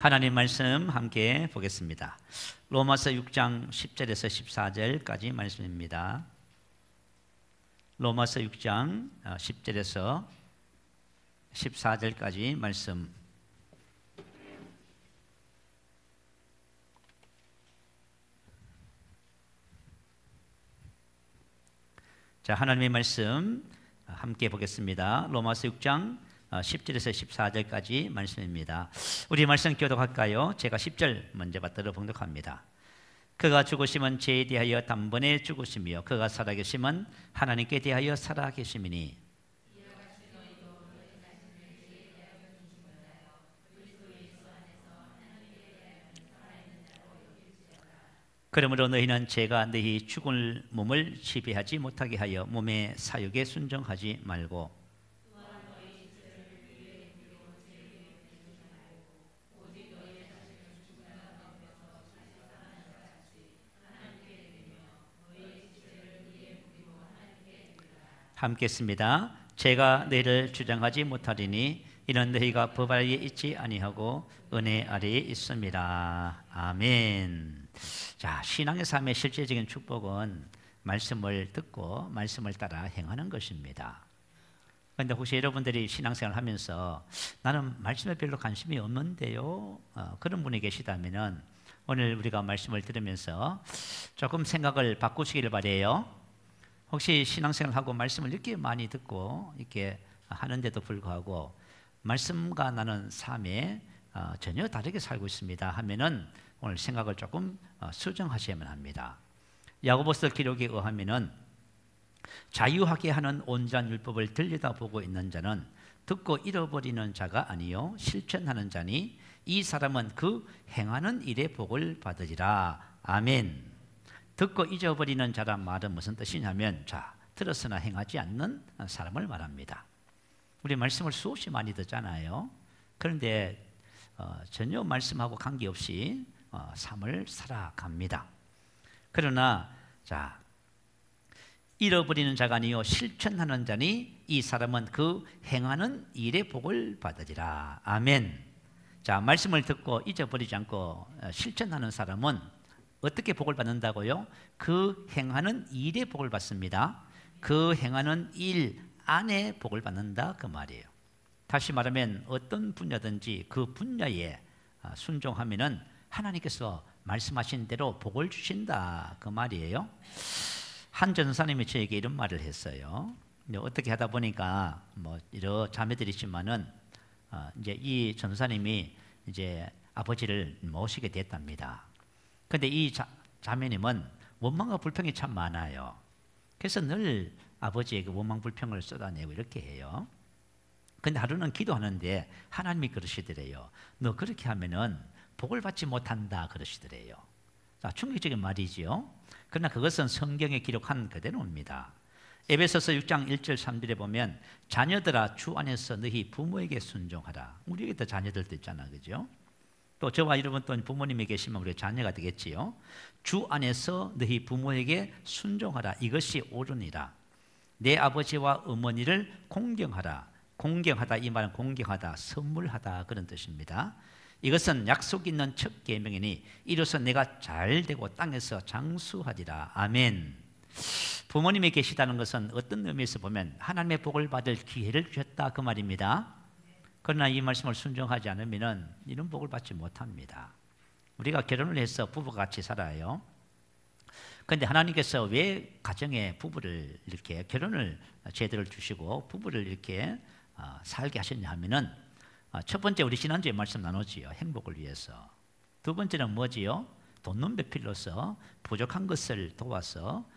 하나님 말씀 함께 보겠습니다. 로마서 6장 10절에서 14절까지 말씀입니다. 로마서 6장 10절에서 14절까지 말씀. 자, 하나님의 말씀 함께 보겠습니다. 로마서 6장 10절에서 14절까지 말씀입니다. 우리 말씀 교독할까요? 제가 10절 먼저 받들어 봉독합니다. 그가 죽으심은 죄에 대하여 단번에 죽으시며 그가 살아계심은 하나님께 대하여 살아계심이니 그러므로 너희는 죄가 너희 죽을 몸을 지배하지 못하게 하여 몸의 사욕에 순종하지 말고 함께 했습니다. 죄가 너희를 주장하지 못하리니 이는 너희가 법 아래에 있지 아니하고 은혜 아래에 있습니다. 아멘. 자, 신앙의 삶의 실제적인 축복은 말씀을 듣고 말씀을 따라 행하는 것입니다. 그런데 혹시 여러분들이 신앙생활 하면서 나는 말씀에 별로 관심이 없는데요, 그런 분이 계시다면 오늘 우리가 말씀을 들으면서 조금 생각을 바꾸시기를 바라요. 혹시 신앙생활하고 말씀을 이렇게 많이 듣고 이렇게 하는데도 불구하고 말씀과 나는 삶에 전혀 다르게 살고 있습니다 하면은 오늘 생각을 조금 수정하셔야만 합니다. 야고보서 기록에 의하면은 자유하게 하는 온전한 율법을 들여다보고 있는 자는 듣고 잃어버리는 자가 아니요 실천하는 자니 이 사람은 그 행하는 일의 복을 받으리라. 아멘. 듣고 잊어버리는 자란 말은 무슨 뜻이냐면, 자, 들었으나 행하지 않는 사람을 말합니다. 우리 말씀을 수없이 많이 듣잖아요. 그런데 전혀 말씀하고 관계없이 삶을 살아갑니다. 그러나 자, 잃어버리는 자가 아니요 실천하는 자니 이 사람은 그 행하는 일의 복을 받으리라. 아멘. 자, 말씀을 듣고 잊어버리지 않고 실천하는 사람은 어떻게 복을 받는다고요? 그 행하는 일의 복을 받습니다. 그 행하는 일 안에 복을 받는다 그 말이에요. 다시 말하면 어떤 분야든지 그 분야에 순종하면은 하나님께서 말씀하신 대로 복을 주신다 그 말이에요. 한 전사님이 저에게 이런 말을 했어요. 어떻게 하다 보니까 뭐 여러 자매들이 있지만은 이제 이 전사님이 이제 아버지를 모시게 됐답니다. 그런데 이 자매님은 원망과 불평이 참 많아요. 그래서 늘 아버지에게 원망 불평을 쏟아내고 이렇게 해요. 그런데 하루는 기도하는데 하나님이 그러시더래요. 너 그렇게 하면은 복을 받지 못한다 그러시더래요. 자, 충격적인 말이지요. 그러나 그것은 성경에 기록한 그대로입니다. 에베소서 6장 1절 3절에 보면 자녀들아 주 안에서 너희 부모에게 순종하라. 우리에게도 자녀들도 있잖아, 그죠? 또 저와 여러분 또 부모님이 계시면 우리 자녀가 되겠지요. 주 안에서 너희 부모에게 순종하라. 이것이 옳으니라. 내 아버지와 어머니를 공경하라. 공경하다 이 말은 공경하다, 선물하다 그런 뜻입니다. 이것은 약속 있는 첫 계명이니 이로써 내가 잘 되고 땅에서 장수하리라. 아멘. 부모님이 계시다는 것은 어떤 의미에서 보면 하나님의 복을 받을 기회를 주셨다 그 말입니다. 그러나 이 말씀을 순종하지 않으면 이런 복을 받지 못합니다. 우리가 결혼을 해서 부부가 같이 살아요. 그런데 하나님께서 왜 가정에 부부를 이렇게 결혼을 제도를 주시고 부부를 이렇게 살게 하셨냐 하면은 첫 번째 우리 지난주에 말씀 나누지요. 행복을 위해서. 두 번째는 뭐지요? 돕는 배필로서 부족한 것을 도와서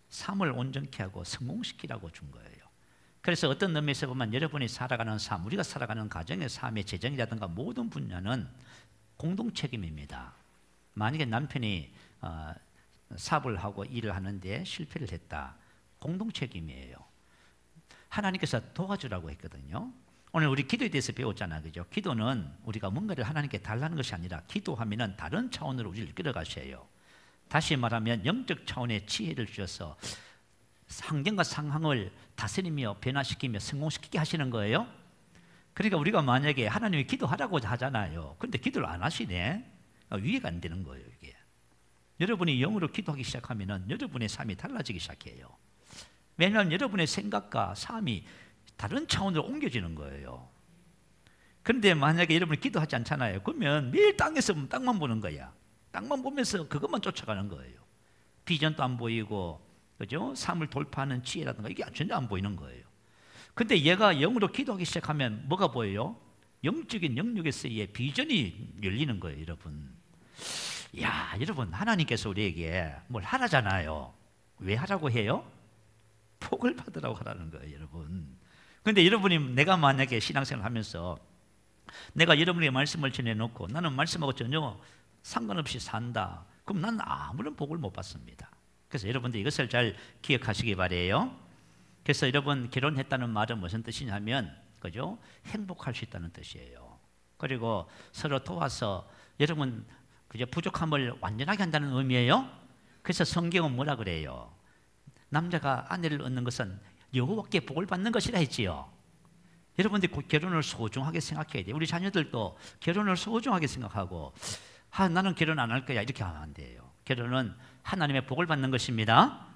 삶을 온전케 하고 성공시키라고 준 거예요. 그래서 어떤 의미에서 보면 여러분이 살아가는 삶, 우리가 살아가는 가정의 삶의 재정이라든가 모든 분야는 공동 책임입니다. 만약에 남편이 사업을 하고 일을 하는데 실패를 했다, 공동 책임이에요. 하나님께서 도와주라고 했거든요. 오늘 우리 기도에 대해서 배웠잖아요, 그죠? 기도는 우리가 뭔가를 하나님께 달라는 것이 아니라 기도하면은 다른 차원으로 우리를 끌어가셔요. 다시 말하면 영적 차원의 지혜를 주셔서 환경과 상황을 다스리며 변화시키며 성공시키게 하시는 거예요. 그러니까 우리가 만약에 하나님이 기도하라고 하잖아요. 그런데 기도를 안 하시네. 이해가 안 되는 거예요, 이게. 여러분이 영으로 기도하기 시작하면은 여러분의 삶이 달라지기 시작해요. 왜냐하면 여러분의 생각과 삶이 다른 차원으로 옮겨지는 거예요. 그런데 만약에 여러분이 기도하지 않잖아요. 그러면 매일 땅에서 땅만 보는 거야. 땅만 보면서 그것만 쫓아가는 거예요. 비전도 안 보이고, 그죠? 삶을 돌파하는 지혜라든가 이게 전혀 안 보이는 거예요. 근데 얘가 영으로 기도하기 시작하면 뭐가 보여요? 영적인 영역에서의 비전이 열리는 거예요, 여러분. 야, 여러분, 하나님께서 우리에게 뭘 하라잖아요. 왜 하라고 해요? 복을 받으라고 하라는 거예요, 여러분. 근데 여러분이, 내가 만약에 신앙생활 하면서 내가 여러분에게 말씀을 전해놓고 나는 말씀하고 전혀 상관없이 산다, 그럼 나는 아무런 복을 못 받습니다. 그래서 여러분들 이것을 잘 기억하시기 바래요. 그래서 여러분, 결혼했다는 말은 무슨 뜻이냐면, 그죠? 행복할 수 있다는 뜻이에요. 그리고 서로 도와서 여러분, 그죠? 부족함을 완전하게 한다는 의미예요. 그래서 성경은 뭐라 그래요? 남자가 아내를 얻는 것은 여호와께 복을 받는 것이라 했지요. 여러분들이 결혼을 소중하게 생각해야 돼요. 우리 자녀들도 결혼을 소중하게 생각하고, 나는 결혼 안 할 거야, 이렇게 하면 안 돼요. 결혼은 하나님의 복을 받는 것입니다.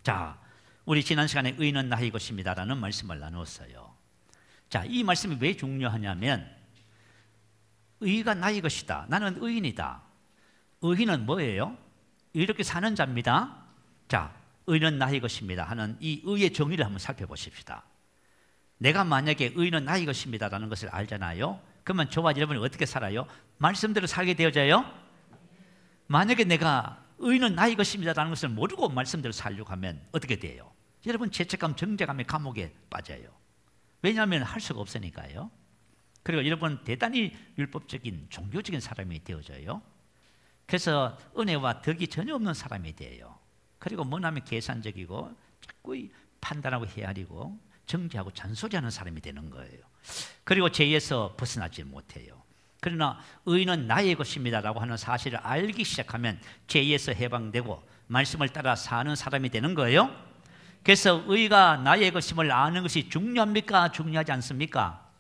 자, 우리 지난 시간에 의인은 나의 것입니다 라는 말씀을 나누었어요. 자, 이 말씀이 왜 중요하냐면, 의가 나의 것이다, 나는 의인이다. 의인은 뭐예요? 이렇게 사는 자입니다. 자, 의는 나의 것입니다 하는 이 의의 정의를 한번 살펴보십시다. 내가 만약에 의는 나의 것입니다 라는 것을 알잖아요. 그러면 저와 여러분이 어떻게 살아요? 말씀대로 살게 되어져요? 만약에 내가 의는 나의 것입니다 라는 것을 모르고 말씀대로 살려고 하면 어떻게 돼요? 여러분, 죄책감, 정죄감의 감옥에 빠져요. 왜냐하면 할 수가 없으니까요. 그리고 여러분, 대단히 율법적인 종교적인 사람이 되어져요. 그래서 은혜와 덕이 전혀 없는 사람이 돼요. 그리고 뭐냐면 계산적이고 자꾸 판단하고 헤아리고 정죄하고 잔소리하는 사람이 되는 거예요. 그리고 죄에서 벗어나지 못해요. 그러나 의는 나의 것입니다 라고 하는 사실을 알기 시작하면 죄에서 해방되고 말씀을 따라 사는 사람이 되는 거예요. 그래서 의가 나의 것임을 아는 것이 중요합니까? 중요하지 않습니까?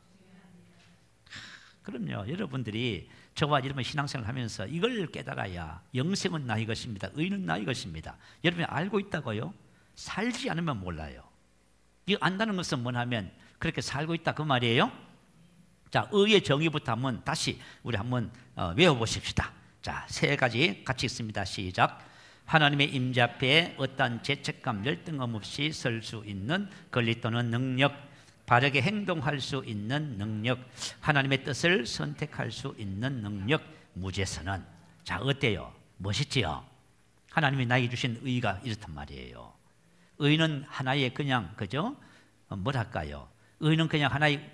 그럼요. 여러분들이 저와 여러분 신앙생활을 하면서 이걸 깨달아야 영생은 나의 것입니다, 의는 나의 것입니다, 여러분이 알고 있다고요? 살지 않으면 몰라요. 이거 안다는 것은 뭐냐면 그렇게 살고 있다, 그 말이에요. 자, 의의 정의부터 한번 다시 우리 한번 외워보십시다. 자, 세 가지 같이 읽습니다. 시작. 하나님의 임재 앞에 어떠한 죄책감, 열등감 없이 설 수 있는 권리 또는 능력, 바르게 행동할 수 있는 능력, 하나님의 뜻을 선택할 수 있는 능력, 무죄선언. 자, 어때요? 멋있지요? 하나님이 나에게 주신 의가 이렇단 말이에요. 의는 하나의 그냥, 그죠? 뭐랄까요? 의는 그냥 하나의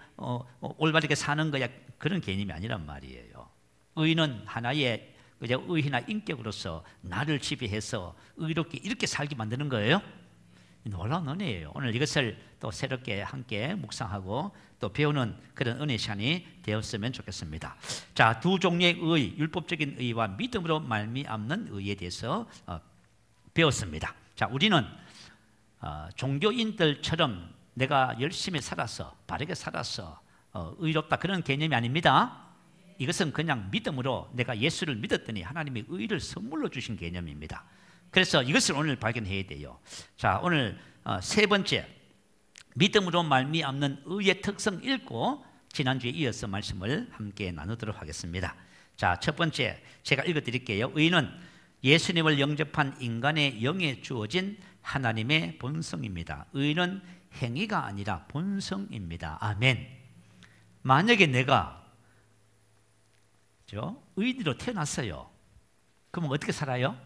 올바르게 사는 거야, 그런 개념이 아니란 말이에요. 의는 하나의 그죠? 의나 인격으로서 나를 지배해서 의롭게 이렇게 살게 만드는 거예요. 놀라운 은혜예요. 오늘 이것을 또 새롭게 함께 묵상하고 또 배우는 그런 은혜 시간이 되었으면 좋겠습니다. 자, 두 종류의 의, 율법적인 의와 믿음으로 말미암는 의에 대해서 배웠습니다. 자, 우리는 종교인들처럼 내가 열심히 살아서 바르게 살아서 의롭다, 그런 개념이 아닙니다. 이것은 그냥 믿음으로 내가 예수를 믿었더니 하나님이 의를 선물로 주신 개념입니다. 그래서 이것을 오늘 발견해야 돼요. 자, 오늘 세 번째, 믿음으로 말미암는 의의 특성 읽고 지난주에 이어서 말씀을 함께 나누도록 하겠습니다. 자, 첫 번째 제가 읽어드릴게요. 의는 예수님을 영접한 인간의 영에 주어진 하나님의 본성입니다. 의는 행위가 아니라 본성입니다. 아멘. 만약에 내가 의인으로 태어났어요. 그러면 어떻게 살아요?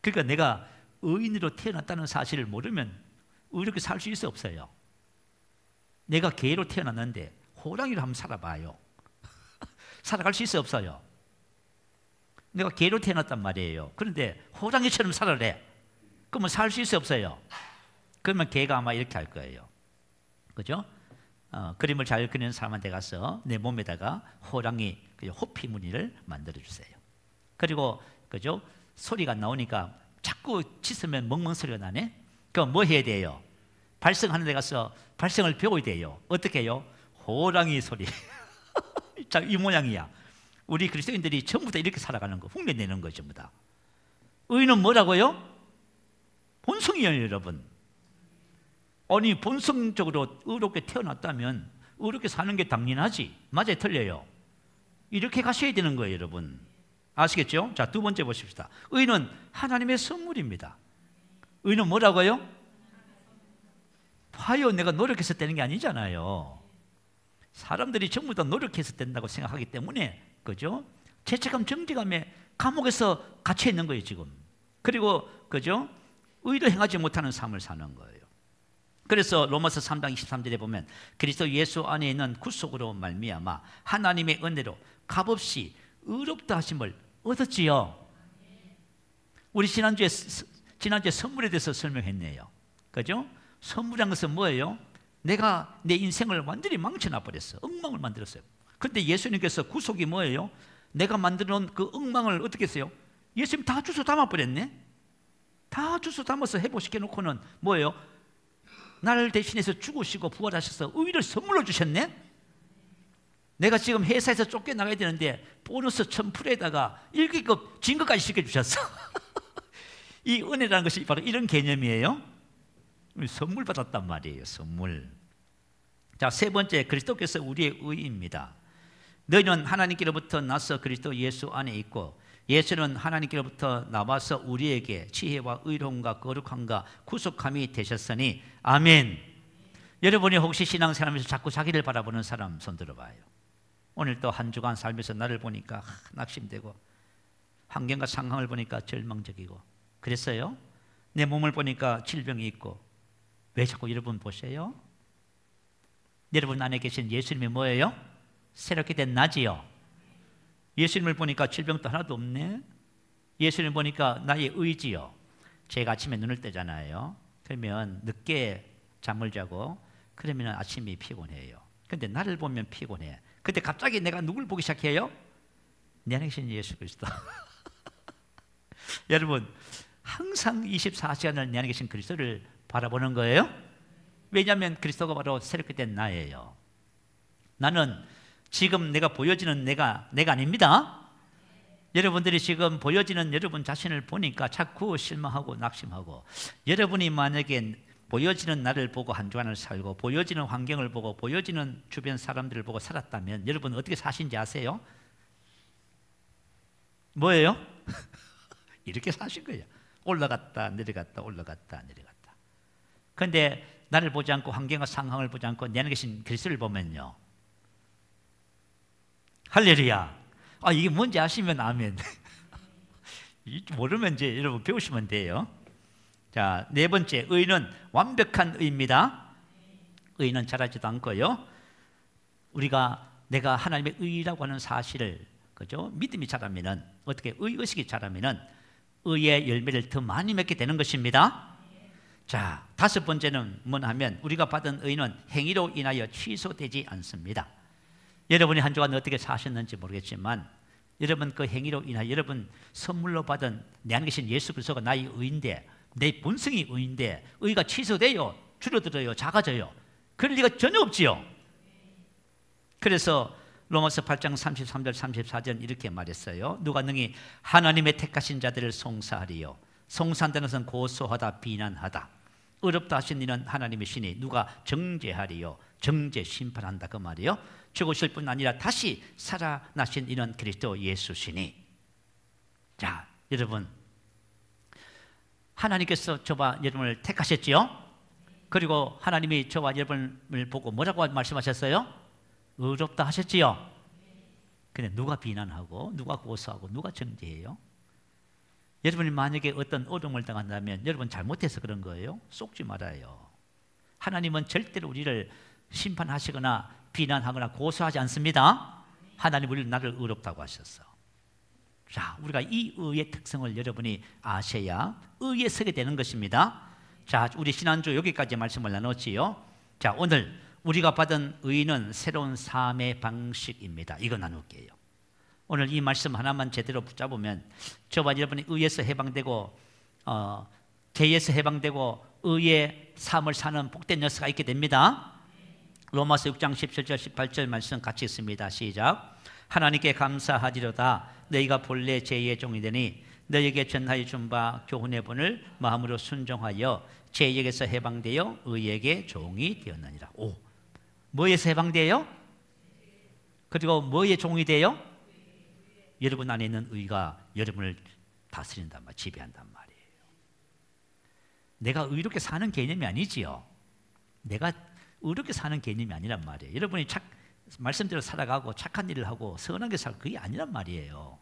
그러니까 내가 의인으로 태어났다는 사실을 모르면 의롭게 살 수 있어, 없어요? 내가 개로 태어났는데 호랑이로 한번 살아봐요. 살아갈 수 있어, 없어요? 내가 개로 태어났단 말이에요. 그런데 호랑이처럼 살아래. 그러면 살 수 있어, 없어요? 그러면 개가 아마 이렇게 할 거예요. 그죠? 그림을 잘 그리는 사람한테 가서 내 몸에다가 호랑이 호피 무늬를 만들어 주세요. 그리고 그죠? 소리가 나오니까 자꾸 짖으면 멍멍 소리가 나네. 그럼 뭐 해야 돼요? 발성하는 데 가서 발성을 배워야 돼요. 어떻게 해요? 호랑이 소리. 자, 이 모양이야. 우리 그리스도인들이 전부 다 이렇게 살아가는 거, 흉내내는 거 전부 다. 의는 뭐라고요? 본성이에요, 여러분. 아니, 본성적으로 의롭게 태어났다면 의롭게 사는 게 당연하지. 맞아요, 틀려요? 이렇게 가셔야 되는 거예요, 여러분. 아시겠죠? 자, 두 번째 보십시다. 의는 하나님의 선물입니다. 의는 뭐라고요? 봐요, 내가 노력해서 되는 게 아니잖아요. 사람들이 전부 다 노력해서 된다고 생각하기 때문에, 그죠? 죄책감, 정죄감에 감옥에서 갇혀 있는 거예요, 지금. 그리고, 그죠? 의를 행하지 못하는 삶을 사는 거예요. 그래서 로마서 3장 23절에 보면 그리스도 예수 안에 있는 구속으로 말미암아 하나님의 은혜로 값없이 의롭다 하심을 얻었지요. 우리 지난주에 선물에 대해서 설명했네요. 그죠? 선물이란 것은 뭐예요? 내가 내 인생을 완전히 망쳐놔 버렸어. 엉망을 만들었어요. 그런데 예수님께서 구속이 뭐예요? 내가 만들어 놓은 그 엉망을 어떻게 했어요? 예수님 다 주워 담아 버렸네. 다 주워 담아서 회복시켜 놓고는 뭐예요? 나를 대신해서 죽으시고 부활하셔서 의를 선물로 주셨네. 내가 지금 회사에서 쫓겨나가야 되는데 보너스 1000%에다가 1기급 진급까지 시켜주셨어. 이 은혜라는 것이 바로 이런 개념이에요. 선물 받았단 말이에요. 선물. 자, 세 번째, 그리스도께서 우리의 의입니다. 너희는 하나님께로부터 나서 그리스도 예수 안에 있고 예수는 하나님께로부터 나와서 우리에게 지혜와 의로움과 거룩함과 구속함이 되셨으니 아멘. 여러분이 혹시 신앙생활하면서 자꾸 자기를 바라보는 사람 손 들어봐요. 오늘 또 한 주간 살면서 나를 보니까 낙심되고 환경과 상황을 보니까 절망적이고 그랬어요? 내 몸을 보니까 질병이 있고 왜 자꾸 여러분 보세요? 여러분 안에 계신 예수님이 뭐예요? 새롭게 된 나지요. 예수님을 보니까 질병도 하나도 없네. 예수님을 보니까 나의 의지요. 제가 아침에 눈을 뜨잖아요. 그러면 늦게 잠을 자고 그러면 아침이 피곤해요. 근데 나를 보면 피곤해. 근데 갑자기 내가 누굴 보기 시작해요? 내 안에 계신 예수 그리스도. 여러분 항상 24시간을 내 안에 계신 그리스도를 바라보는 거예요. 왜냐하면 그리스도가 바로 새롭게 된 나예요. 나는 지금 내가 보여지는 내가 아닙니다. 여러분들이 지금 보여지는 여러분 자신을 보니까 자꾸 실망하고 낙심하고, 여러분이 만약에 보여지는 나를 보고 한 주간을 살고 보여지는 환경을 보고 보여지는 주변 사람들을 보고 살았다면 여러분 어떻게 사신지 아세요? 뭐예요? 이렇게 사신 거예요. 올라갔다 내려갔다 올라갔다 내려갔다. 그런데 나를 보지 않고 환경과 상황을 보지 않고 내 안에 계신 그리스도를 보면요, 할렐루야. 아, 이게 뭔지 아시면 아멘. 모르면 이제 여러분 배우시면 돼요. 자, 네 번째, 의는 완벽한 의입니다. 의는 잘하지도 않고요. 내가 하나님의 의라고 하는 사실을, 그죠? 믿음이 자라면은, 어떻게 의식이 자라면은 의의 열매를 더 많이 맺게 되는 것입니다. 자, 다섯 번째는 뭐냐 하면 우리가 받은 의는 행위로 인하여 취소되지 않습니다. 여러분이 한 주간 어떻게 사셨는지 모르겠지만 여러분 그 행위로 인하여 여러분 선물로 받은 내 안에 계신 예수 그리스도가 나의 의인데, 내 본성이 의인데 의가 취소돼요? 줄어들어요? 작아져요? 그럴 리가 전혀 없지요. 그래서 로마서 8장 33절 34절 이렇게 말했어요. 누가 능히 하나님의 택하신 자들을 송사하리요? 송사한다는 것은 고소하다, 비난하다. 의롭다 하신 이는 하나님의 신이 누가 정죄하리요? 정죄, 심판한다, 그 말이요. 죽으실 뿐 아니라 다시 살아나신 이는 그리스도 예수시니. 자, 여러분, 하나님께서 저와 여러분을 택하셨지요? 그리고 하나님이 저와 여러분을 보고 뭐라고 말씀하셨어요? 의롭다 하셨지요? 근데 누가 비난하고 누가 고소하고 누가 정죄해요? 여러분이 만약에 어떤 어려움을 당한다면 여러분 잘못해서 그런 거예요? 속지 말아요. 하나님은 절대로 우리를 심판하시거나 비난하거나 고소하지 않습니다. 하나님 우리를 나를 의롭다고 하셨어. 자, 우리가 이 의의 특성을 여러분이 아셔야 의에 서게 되는 것입니다. 자, 우리 지난주 여기까지 말씀을 나눴지요. 자, 오늘 우리가 받은 의는 새로운 삶의 방식입니다. 이거 나눌게요. 오늘 이 말씀 하나만 제대로 붙잡으면 저와 여러분이 의에서 해방되고 죄에서 해방되고 의의 삶을 사는 복된 역사가 있게 됩니다. 로마서 6장 17절 18절 말씀 같이 읽습니다. 시작. 하나님께 감사하리로다. 너희가 본래 죄의 종이 되니 너희에게 전하여 준 바 교훈의 본을 마음으로 순종하여 죄에게서 해방되어 의에게 종이 되었느니라. 오, 뭐에서 해방돼요? 그리고 뭐의 종이 돼요? 여러분 안에 있는 의가 여러분을 다스린단 말, 지배한단 말이에요. 내가 의롭게 사는 개념이 아니지요. 내가 의롭게 사는 개념이 아니란 말이에요. 여러분이 말씀대로 살아가고 착한 일을 하고 선하게 살고 그게 아니란 말이에요.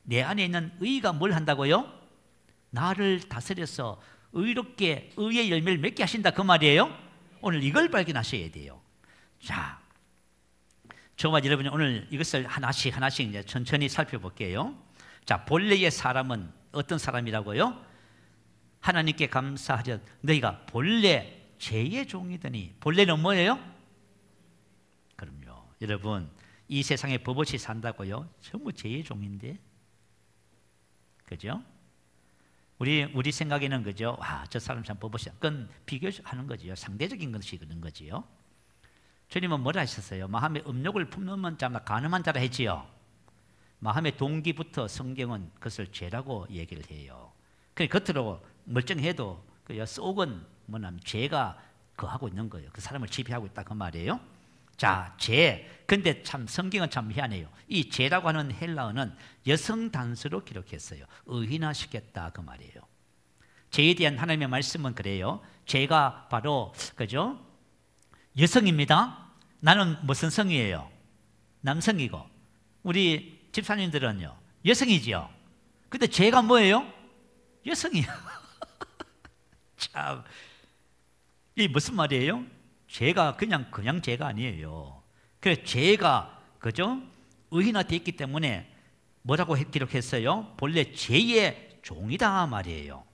내 안에 있는 의가 뭘 한다고요? 나를 다스려서 의롭게 의의 열매를 맺게 하신다 그 말이에요. 오늘 이걸 발견하셔야 돼요. 자, 저와 여러분이 오늘 이것을 하나씩 이제 천천히 살펴볼게요. 자, 본래의 사람은 어떤 사람이라고요? 하나님께 감사하려 너희가 본래 죄의 종이더니, 본래는 뭐예요? 그럼요. 여러분, 이 세상에 법없이 산다고요? 전부 죄의 종인데, 그죠? 우리 생각에는 그죠? 와, 저 사람 참 법없이, 그건 비교하는 거지요. 상대적인 것이 그런 거지요. 주님은 뭐라 하셨어요? 마음에 음욕을 품는 자나 가늠한 자라 했지요. 마음의 동기부터 성경은 그것을 죄라고 얘기를 해요. 그 겉으로 멀쩡해도 그 속은 뭐냐면 죄가 거하고 있는 거예요. 그 사람을 지배하고 있다 그 말이에요. 자, 죄. 근데 참 성경은 참 희한해요. 이 죄라고 하는 헬라어는 여성 단수로 기록했어요. 의인화시켰다 그 말이에요. 죄에 대한 하나님의 말씀은 그래요. 죄가 바로 그죠? 여성입니다. 나는 무슨 성이에요? 남성이고 우리 집사님들은요 여성이지요. 근데 죄가 뭐예요? 여성이요. 참, 이게 무슨 말이에요? 죄가 그냥 죄가 아니에요. 그래서 죄가 그죠? 의인화되어 있기 때문에 뭐라고 기록했어요? 본래 죄의 종이다 말이에요.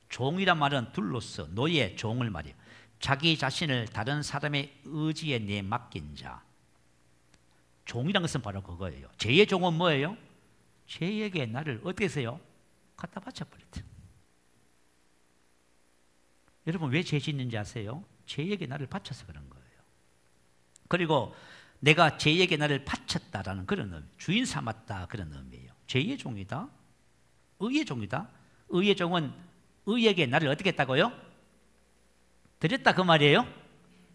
종이란 말은 둘로서 노예, 종을 말이에요. 자기 자신을 다른 사람의 의지에 내맡긴 자. 종이란 것은 바로 그거예요. 죄의 종은 뭐예요? 죄에게 나를 어떻게 해서요? 갖다 바쳐버렸다. 여러분 왜 죄 짓는지 아세요? 죄에게 나를 바쳐서 그런 거예요. 그리고 내가 죄에게 나를 바쳤다라는 그런 의미, 주인 삼았다 그런 의미예요. 죄의 종이다, 의의 종이다. 의의 종은 의에게 나를 어떻게 했다고요? 드렸다 그 말이에요.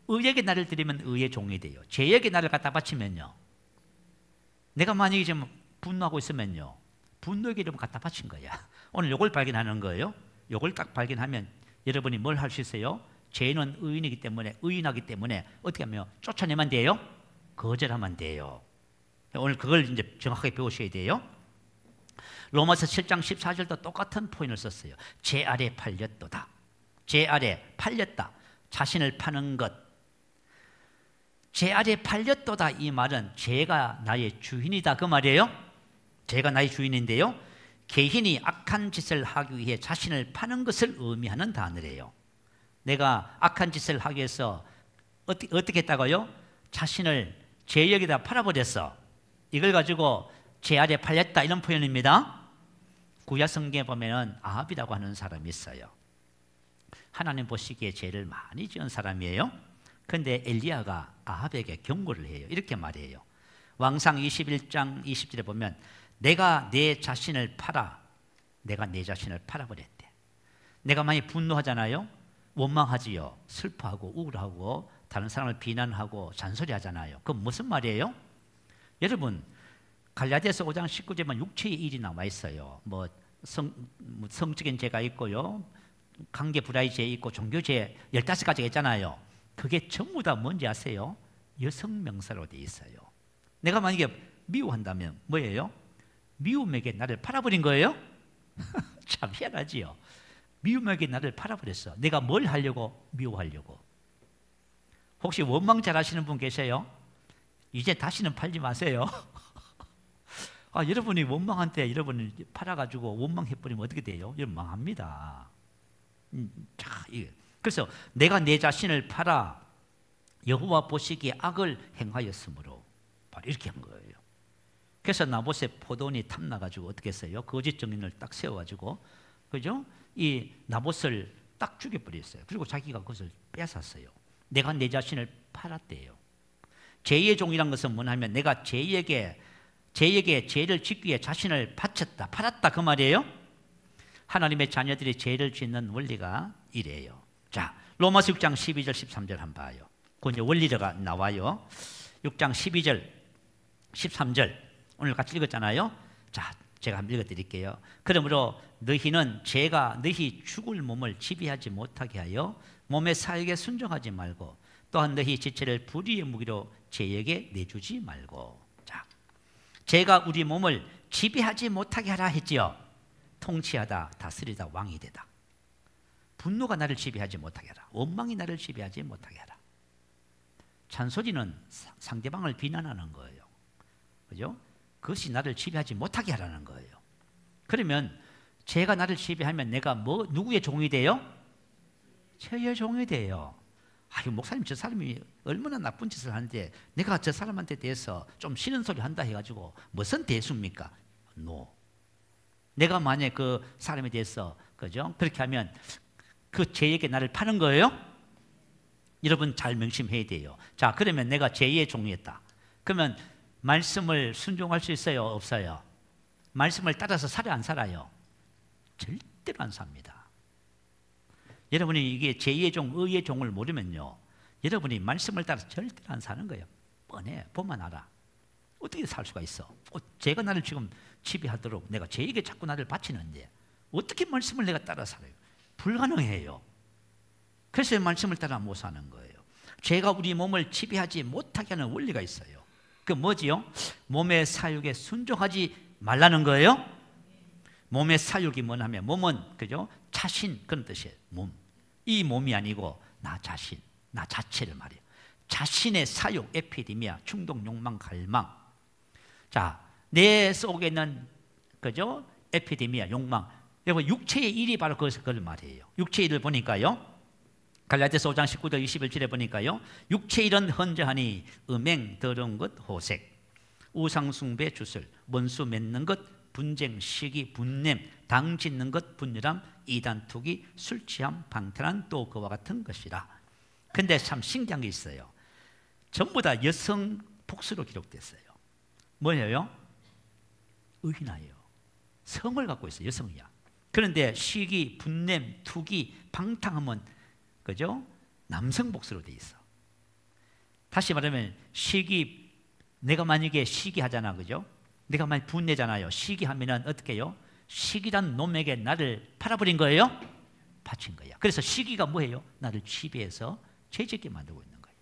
의에게 나를 드리면 의의 종이 돼요. 죄에게 나를 갖다 바치면요, 내가 만약에 지금 분노하고 있으면요, 분노에게 이름 갖다 바친 거야. 오늘 이걸 발견하는 거예요. 이걸 딱 발견하면 여러분이 뭘 할 수 있어요? 죄는 의인이기 때문에, 의인하기 때문에 어떻게 하면 쫓아내면 돼요? 거절하면 돼요. 오늘 그걸 이제 정확하게 배우셔야 돼요. 로마서 7장 14절도 똑같은 표현을 썼어요. 죄 아래 팔렸도다. 죄 아래 팔렸다. 자신을 파는 것. 죄 아래 팔렸도다 이 말은 죄가 나의 주인이다 그 말이에요. 죄가 나의 주인인데요, 개인이 악한 짓을 하기 위해 자신을 파는 것을 의미하는 단어래요. 내가 악한 짓을 하기 위해서 어떻게 했다고요? 자신을 죄역에다 팔아버렸어. 이걸 가지고 죄 아래 팔렸다 이런 표현입니다. 구약 성경에 보면 아합이라고 하는 사람이 있어요. 하나님 보시기에 죄를 많이 지은 사람이에요. 그런데 엘리야가 아합에게 경고를 해요. 이렇게 말해요. 왕상 21장 20절에 보면 내가 내 자신을 팔아, 내가 내 자신을 팔아버렸대. 내가 많이 분노하잖아요. 원망하지요. 슬퍼하고 우울하고 다른 사람을 비난하고 잔소리하잖아요. 그건 무슨 말이에요? 여러분 갈라디아서 5장 19절만 육체의 일이 나와 있어요. 뭐 성적인 죄가 있고요, 관계 불화의 죄 있고 종교죄 15가지가 있잖아요. 그게 전부 다 뭔지 아세요? 여성 명사로 돼 있어요. 내가 만약에 미워한다면 뭐예요? 미움에게 나를 팔아버린 거예요? 참 희한하지요. 미움에게 나를 팔아버렸어. 내가 뭘 하려고 미워하려고. 혹시 원망 잘 하시는 분 계세요? 이제 다시는 팔지 마세요. 여러분이 원망한테 여러분을 팔아가지고 원망해버리면 어떻게 돼요? 여러분 망합니다. 그래서 내가 내 자신을 팔아 여호와 보시기에 악을 행하였으므로 바로 이렇게 한 거예요. 그래서 나봇의 포도원이 탐나가지고 어떻게 했어요? 거짓 증인을 딱 세워가지고, 그죠? 이 나봇을 딱 죽여버렸어요. 그리고 자기가 그것을 뺏었어요. 내가 내 자신을 팔았대요. 죄의 종이란 것은 뭐냐면 내가 죄에게 죄를 짓기 위해 자신을 바쳤다, 팔았다 그 말이에요. 하나님의 자녀들이 죄를 짓는 원리가 이래요. 자, 로마서 6장 12절 13절 한번 봐요. 그 이제 원리가 나와요. 6장 12절 13절 오늘 같이 읽었잖아요. 자, 제가 한번 읽어드릴게요. 그러므로 너희는 죄가 너희 죽을 몸을 지배하지 못하게 하여 몸의 사욕에 순종하지 말고 또한 너희 지체를 불의의 무기로 죄에게 내주지 말고. 자, 죄가 우리 몸을 지배하지 못하게 하라 했지요. 통치하다, 다스리다, 왕이 되다. 분노가 나를 지배하지 못하게 하라. 원망이 나를 지배하지 못하게 하라. 잔소리는 상대방을 비난하는 거예요. 그죠? 그것이 나를 지배하지 못하게 하라는 거예요. 그러면 죄가 나를 지배하면 내가 누구의 종이 돼요? 죄의 종이 돼요. 아유, 목사님 저 사람이 얼마나 나쁜 짓을 하는데 내가 저 사람한테 대해서 좀 싫은 소리 한다 해가지고 무슨 대수입니까? No. 내가 만약에 그 사람에 대해서 그죠? 그렇게 하면 그 죄에게 나를 파는 거예요? 여러분 잘 명심해야 돼요. 자, 그러면 내가 죄의 종이었다. 그러면 말씀을 순종할 수 있어요? 없어요? 말씀을 따라서 살아 안 살아요? 절대로 안 삽니다. 여러분이 이게 죄의 종, 의의 종을 모르면요, 여러분이 말씀을 따라서 절대로 안 사는 거예요. 뻔해. 보면 알아. 어떻게 살 수가 있어? 죄가 나를 지금 지배하도록 내가 죄에게 자꾸 나를 바치는데 어떻게 말씀을 내가 따라 살아요? 불가능해요. 그래서 말씀을 따라 못 사는 거예요. 죄가 우리 몸을 지배하지 못하게 하는 원리가 있어요. 그 뭐지요? 몸의 사욕에 순종하지 말라는 거예요. 몸의 사욕이 뭐냐면 몸은 그죠? 자신 그런 뜻이에요. 몸. 이 몸이 아니고 나 자신, 나 자체를 말이에요. 자신의 사욕, 에피데미아, 충동, 욕망, 갈망. 자, 내 속에 있는 그죠? 에피데미아, 욕망. 여러분 육체의 일이 바로 그걸 말이에요. 육체의 일을 보니까요. 갈라디아서 5장 19절 21절에 보니까요. 육체의 일은 헌저하니 음행, 더러운 것, 호색, 우상숭배, 주술, 원수 맺는 것, 분쟁, 시기, 분냄, 당 짓는 것, 분열함, 이단, 투기, 술 취함, 방탕한 또 그와 같은 것이라. 근데 참 신기한 게 있어요. 전부 다 여성 복수로 기록됐어요. 뭐예요? 의인아예요. 성을 갖고 있어요. 여성이야. 그런데 시기, 분냄, 투기, 방탕함은 그죠? 남성 복수로 돼 있어. 다시 말하면 시기, 내가 만약에 시기하잖아, 그죠? 내가 만약 분내잖아요. 시기하면은 어떻게 해요? 시기란 놈에게 나를 팔아버린 거예요? 바친 거야. 그래서 시기가 뭐예요? 나를 지배해서 죄짓게 만들고 있는 거예요.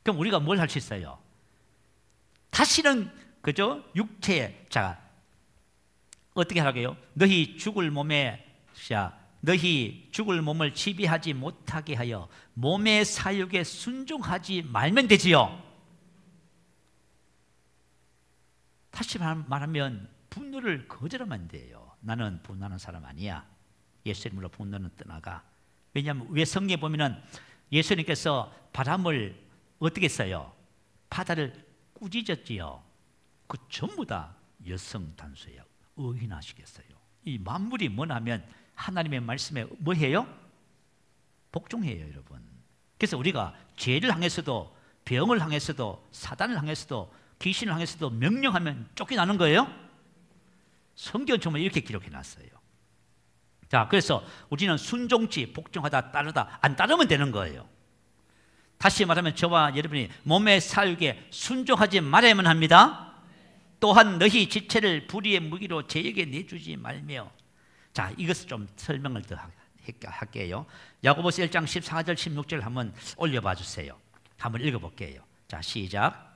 그럼 우리가 뭘 할 수 있어요? 다시는 그죠? 육체에 자 어떻게 하라고요? 너희 죽을 몸을 지배하지 못하게 하여 몸의 사욕에 순종하지 말면 되지요. 다시 말하면 분노를 거절하면 돼요. 나는 분노하는 사람 아니야. 예수님으로 분노는 떠나가. 왜냐하면 왜 성경에 보면은 예수님께서 바람을 어떻게 써요? 바다를 꾸짖었지요. 그 전부 다 여성 단수예요. 의인하시겠어요. 이 만물이 뭐냐면 하나님의 말씀에 뭐해요? 복종해요, 여러분. 그래서 우리가 죄를 향해서도 병을 향해서도 사단을 향해서도 귀신을 향해서도 명령하면 쫓겨나는 거예요? 성경은 정말 이렇게 기록해놨어요. 자, 그래서 우리는 순종치, 복종하다, 따르다, 안 따르면 되는 거예요. 다시 말하면 저와 여러분이 몸의 사욕에 순종하지 말아야만 합니다. 또한 너희 지체를 불의의 무기로 죄에게 내주지 말며. 자, 이것을 좀 설명을 더 할게요. 야고보서 1장 14절 16절 한번 올려봐 주세요. 한번 읽어볼게요. 자, 시작.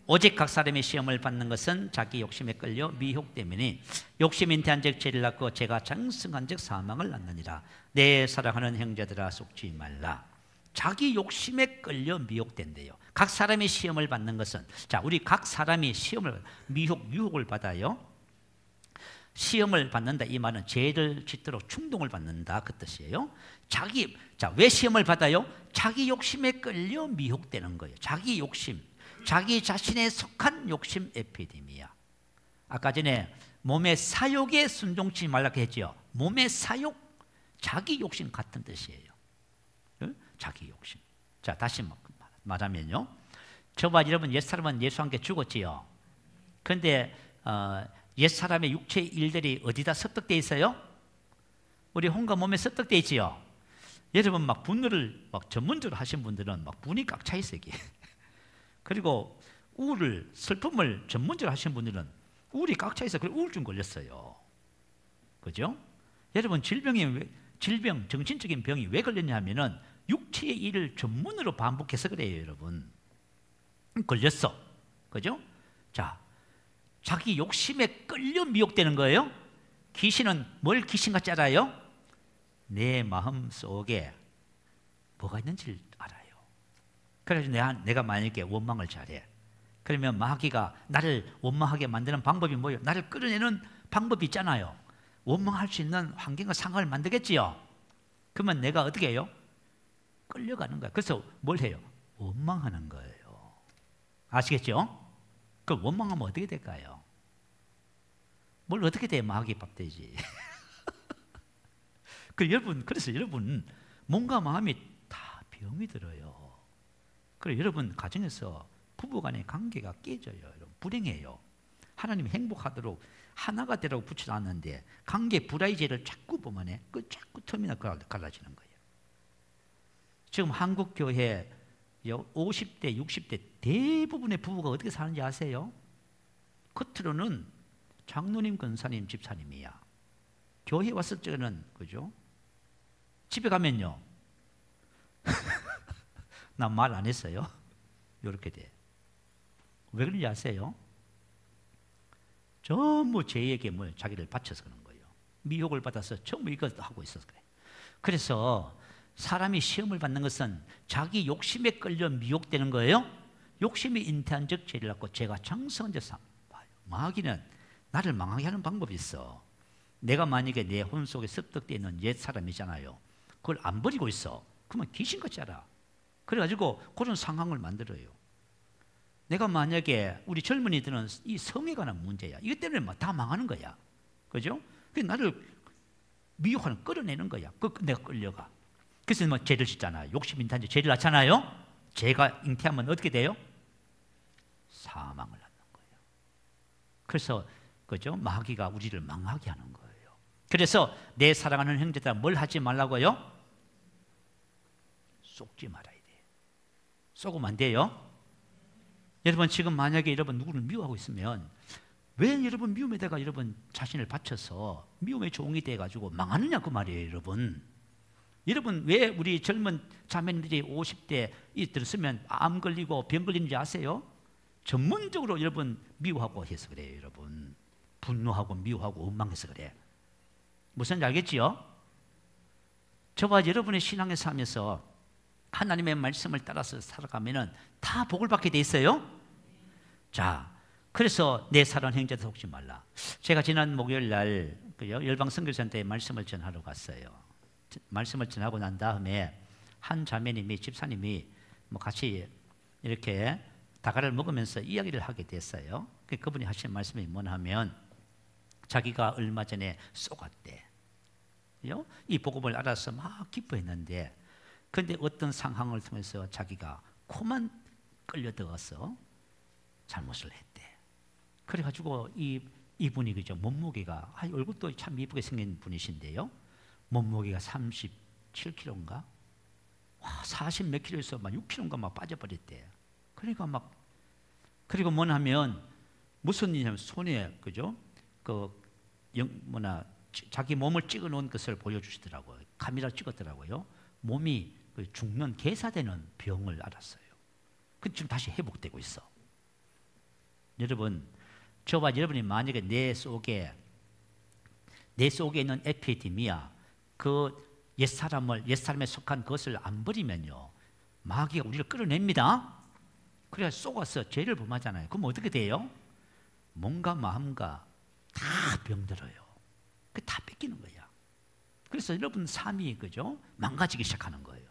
오직 각 사람이 시험을 받는 것은 자기 욕심에 끌려 미혹되매니 욕심 잉태한 즉 죄를 낳고 죄가 장성한 즉 사망을 낳느니라. 내 사랑하는 형제들아 속지 말라. 자기 욕심에 끌려 미혹된대요. 각 사람이 시험을 받는 것은, 자, 우리 각 사람이 시험을 유혹을 받아요. 시험을 받는다 이 말은 죄를 짓도록 충동을 받는다 그 뜻이에요. 왜 시험을 받아요? 자기 욕심에 끌려 미혹되는 거예요. 자기 욕심, 자기 자신에 속한 욕심 에피데미아. 아까 전에 몸의 사욕에 순종치 말라고 했죠. 몸의 사욕, 자기 욕심 같은 뜻이에요. 자기 욕심. 자, 다시 말하면요, 저와 여러분 옛사람은 예수와 함께 죽었지요. 그런데 옛사람의 육체의 일들이 어디다 습득되어 있어요? 우리 혼과 몸에 습득되어 있지요. 여러분 막 분노를 막 전문적으로 하신 분들은 막 분이 꽉 차 있어요. 그리고 우울을, 슬픔을 전문적으로 하신 분들은 우울이 꽉 차 있어. 그래서 우울증 걸렸어요. 그죠? 여러분 질병, 정신적인 병이 왜 걸렸냐 하면은 육체의 일을 전문으로 반복해서 그래요, 여러분. 걸렸어. 그죠? 자, 자기 욕심에 끌려 미혹되는 거예요. 귀신은 뭘 귀신같이 알아요? 내 마음 속에 뭐가 있는지를 알아요. 그래서 내가 만약에 원망을 잘해. 그러면 마귀가 나를 원망하게 만드는 방법이 뭐예요? 나를 끌어내는 방법이 있잖아요. 원망할 수 있는 환경과 상황을 만들겠지요. 그러면 내가 어떻게 해요? 끌려가는 거예요. 그래서 뭘 해요? 원망하는 거예요. 아시겠죠? 그 원망하면 어떻게 될까요? 뭘 어떻게 돼? 마귀 밥 되지. 그래서 여러분 몸과 마음이 다 병이 들어요. 그래서 여러분 가정에서 부부간의 관계가 깨져요. 여러분 불행해요. 하나님이 행복하도록 하나가 되라고 붙여놨는데 관계 불화의제를 자꾸 보면 자꾸 텀이나 갈라지는 거예요. 지금 한국 교회 50대, 60대 대부분의 부부가 어떻게 사는지 아세요? 겉으로는 장로님, 권사님, 집사님이야. 교회 왔을 때는 그죠? 집에 가면요. 난 말 안 했어요. 이렇게 돼. 왜 그런지 아세요? 전부 죄에게 자기를 바쳐서 그런 거예요. 미혹을 받아서 전부 이것 하고 있어서 그래. 그래서 사람이 시험을 받는 것은 자기 욕심에 끌려 미혹되는 거예요. 욕심이 인태한 적 죄를 낳고 죄가 장성한 적 봐요. 마귀는 나를 망하게 하는 방법이 있어. 내가 만약에 내 혼 속에 습득되어 있는 옛 사람이잖아요. 그걸 안 버리고 있어. 그러면 귀신같이 알아. 그래가지고 그런 상황을 만들어요. 내가 만약에 우리 젊은이들은 이 성에 관한 문제야. 이것 때문에 다 망하는 거야. 그죠? 그래서 나를 미혹하는, 끌어내는 거야. 내가 끌려가. 그래서 죄를 짓잖아요. 욕심 인태한 죄를 낳잖아요. 죄가 잉태하면 어떻게 돼요? 사망을 낳는 거예요. 그래서 그죠? 마귀가 우리를 망하게 하는 거예요. 그래서 내 사랑하는 형제들아 뭘 하지 말라고요? 속지 말아야 돼. 속으면 안 돼요. 여러분 지금 만약에 여러분 누구를 미워하고 있으면 왜 여러분 미움에다가 여러분 자신을 바쳐서 미움의 종이 돼가지고 망하느냐 그 말이에요, 여러분. 여러분 왜 우리 젊은 자매님들이 50대 이 들었으면 암 걸리고 병 걸리는지 아세요? 전문적으로 여러분 미워하고 해서 그래요, 여러분. 분노하고 미워하고 원망해서 그래. 무슨지 알겠지요? 저와 여러분의 신앙에 살면서 하나님의 말씀을 따라서 살아가면은 다 복을 받게 돼 있어요. 자, 그래서 내 사랑하는 형제들 속지 말라. 제가 지난 목요일 날 열방 선교사한테 말씀을 전하러 갔어요. 말씀을 전하고 난 다음에 한 자매님이, 집사님이 같이 이렇게 다가를 먹으면서 이야기를 하게 됐어요. 그분이 하신 말씀이 뭐냐면 자기가 얼마 전에 쏘갔대. 이 복음을 알아서 막 기뻐했는데 그런데 어떤 상황을 통해서 자기가 코만 끌려들어서 잘못을 했대. 그래가지고 이분이 그죠, 몸무게가 얼굴도 참 이쁘게 생긴 분이신데요. 몸무게가 37kg인가? 40 몇 킬로에서 막 6kg인가 막 빠져버렸대. 그러니까 그리고 뭐냐면 무슨 일이냐면 손에 그죠? 자기 몸을 찍어 놓은 것을 보여주시더라고요. 카메라 찍었더라고요. 몸이 죽는 괴사되는 병을 알았어요. 그 지금 다시 회복되고 있어. 여러분, 저와 여러분이 만약에 내 속에 있는 에피데미아, 옛사람에 속한 것을 안 버리면요, 마귀가 우리를 끌어냅니다. 그래야 속아서 죄를 범하잖아요. 그럼 어떻게 돼요? 몸과 마음과 다 병들어요. 다 뺏기는 거야. 그래서 여러분 삶이 그죠? 망가지기 시작하는 거예요.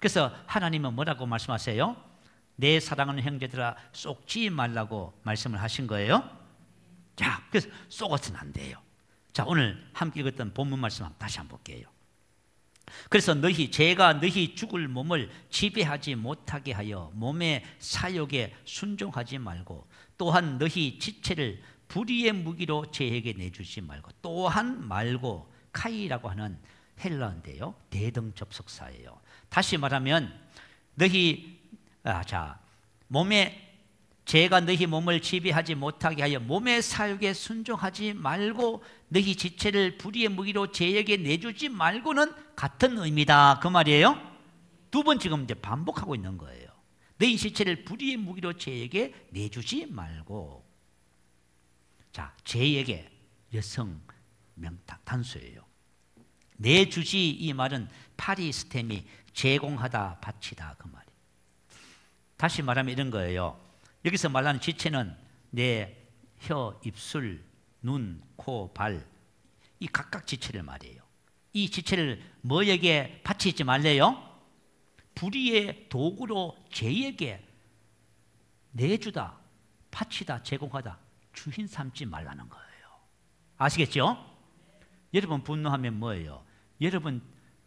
그래서 하나님은 뭐라고 말씀하세요? 내 사랑하는 형제들아 속지 말라고 말씀을 하신 거예요. 자, 그래서 속아서는 안 돼요. 자, 오늘 함께 읽었던 본문 말씀 다시 한번 볼게요. 그래서 제가 너희 죽을 몸을 지배하지 못하게 하여 몸의 사욕에 순종하지 말고 또한 너희 지체를 불의의 무기로 죄에게 내주지 말고 또한 말고 카이라고 하는 헬라어인데요. 대등 접속사예요. 다시 말하면 제가 너희 몸을 지배하지 못하게 하여 몸의 사욕에 순종하지 말고 너희 지체를 불의의 무기로 죄에게 내주지 말고는 같은 의미다 그 말이에요. 두 번 지금 이제 반복하고 있는 거예요. 너희 지체를 불의의 무기로 죄에게 내주지 말고. 자, 죄에게 여성 명탁 단수예요. 내주지 이 말은 파리스템이 제공하다 바치다 그 말이에요. 다시 말하면 이런 거예요. 여기서 말하는 지체는 내 혀, 입술, 눈, 코, 발 이 각각 지체를 말이에요. 이 지체를 뭐에게 바치지 말래요? 불의의 도구로 죄에게 내주다, 바치다, 제공하다 주인 삼지 말라는 거예요. 아시겠죠? 여러분 분노하면 뭐예요? 여러분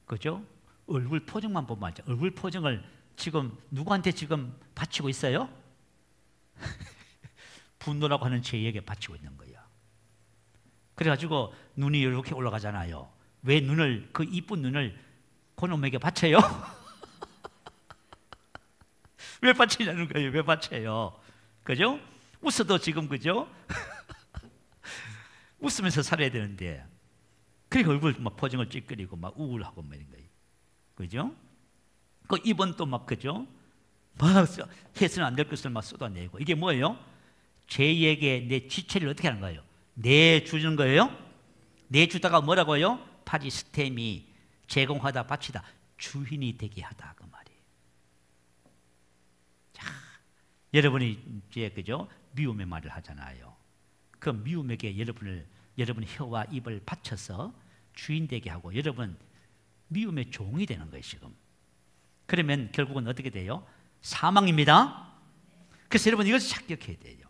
그죠? 얼굴 표정만 보면 알죠. 얼굴 표정을 지금 누구한테 지금 바치고 있어요? 분노라고 하는 죄에게 바치고 있는 거야. 그래가지고 눈이 이렇게 올라가잖아요. 왜 눈을, 그 이쁜 눈을 그놈에게 바쳐요? 왜 바치냐는 거예요. 왜 바쳐요? 그죠? 웃어도 지금 그죠? 웃으면서 살아야 되는데 그러니까 얼굴 막 표정을 찌끄리고 막 우울하고 막 이런 거예요. 그죠? 그 입은 또 막 그죠? 막 해서는 안 될 것을 막 쏟아내고 이게 뭐예요? 죄에게 내 지체를 어떻게 하는 거예요? 내주는 거예요? 내주다가 뭐라고요? 파리스템이 제공하다 바치다 주인이 되게 하다 그 말이에요. 자, 여러분이 이제 그죠? 미움의 말을 하잖아요. 그 미움에게 여러분 혀와 입을 바쳐서 주인 되게 하고 여러분 미움의 종이 되는 거예요 지금. 그러면 결국은 어떻게 돼요? 사망입니다. 그래서 여러분 이것을 착각해야 돼요.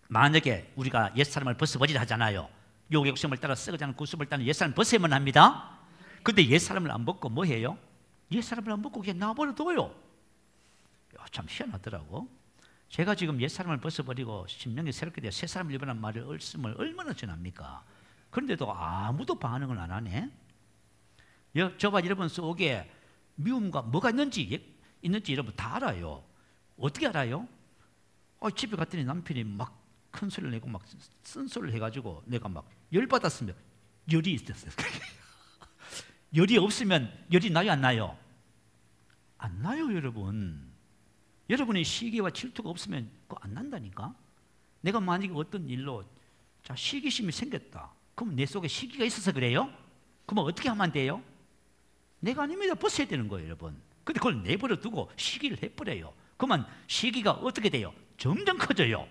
만약에 우리가 옛사람을 벗어버리자 하잖아요. 욕심을 따라 썩어지 않은 구습을 따라 옛사람을 벗어야만 합니다. 근데 옛사람을 안 벗고 뭐 해요? 옛사람을 안 벗고 그냥 놔버려둬요. 참 희한하더라고. 제가 지금 옛사람을 벗어버리고 심령이 새롭게 되어 새사람을 입으라는 말을 을씀을 얼마나 전합니까? 그런데도 아무도 반응을 안 하네. 저와 여러분 속에 미움과 뭐가 있는지 여러분 다 알아요. 어떻게 알아요? 집에 갔더니 남편이 막 큰 소리를 내고 막 쓴소리를 해가지고 내가 막 열받았으면 열이 있었어요. 열이 없으면 열이 나요 안 나요? 안 나요 여러분. 여러분이 시기와 질투가 없으면 그거 안 난다니까. 내가 만약에 어떤 일로 시기심이 생겼다. 그럼 내 속에 시기가 있어서 그래요? 그러면 어떻게 하면 돼요? 내가 아닙니다. 벗어야 되는 거예요 여러분. 근데 그걸 내버려 두고 시기를 해버려요. 그러면 시기가 어떻게 돼요? 점점 커져요.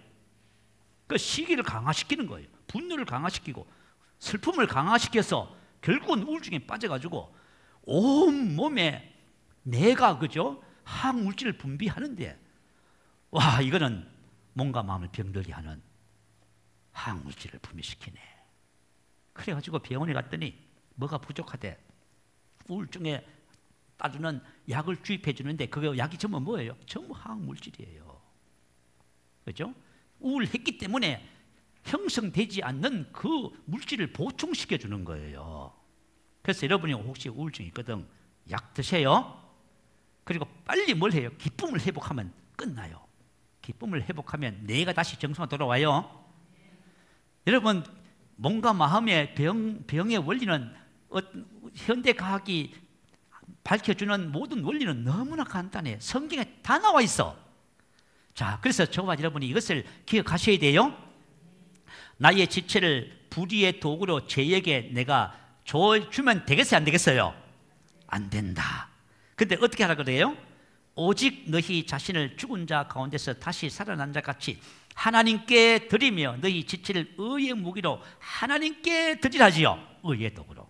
그 시기를 강화시키는 거예요. 분노를 강화시키고 슬픔을 강화시켜서 결국은 우울증에 빠져가지고 온 몸에 내가 그죠? 항물질을 분비하는데 와 이거는 몸과 마음을 병들게 하는 항물질을 분비시키네. 그래가지고 병원에 갔더니 뭐가 부족하대. 우울증에 따르는 약을 주입해 주는데 그 약이 전부 뭐예요? 전부 항물질이에요. 그렇죠? 우울했기 때문에 형성되지 않는 그 물질을 보충시켜 주는 거예요. 그래서 여러분이 혹시 우울증이 있거든 약 드세요. 그리고 빨리 뭘 해요? 기쁨을 회복하면 끝나요. 기쁨을 회복하면 뇌가 다시 정상으로 돌아와요. 여러분 몸과 마음의 병의 원리는 현대과학이 밝혀주는 모든 원리는 너무나 간단해. 성경에 다 나와 있어. 자, 그래서 저와 여러분이 이것을 기억하셔야 돼요. 나의 지체를 불의의 도구로 죄에게 내가 주면 되겠어요? 안 되겠어요? 안 된다. 근데 어떻게 하라 그래요? 오직 너희 자신을 죽은 자 가운데서 다시 살아난 자 같이 하나님께 드리며 너희 지체를 의의 무기로 하나님께 드리라지요. 의의 도구로.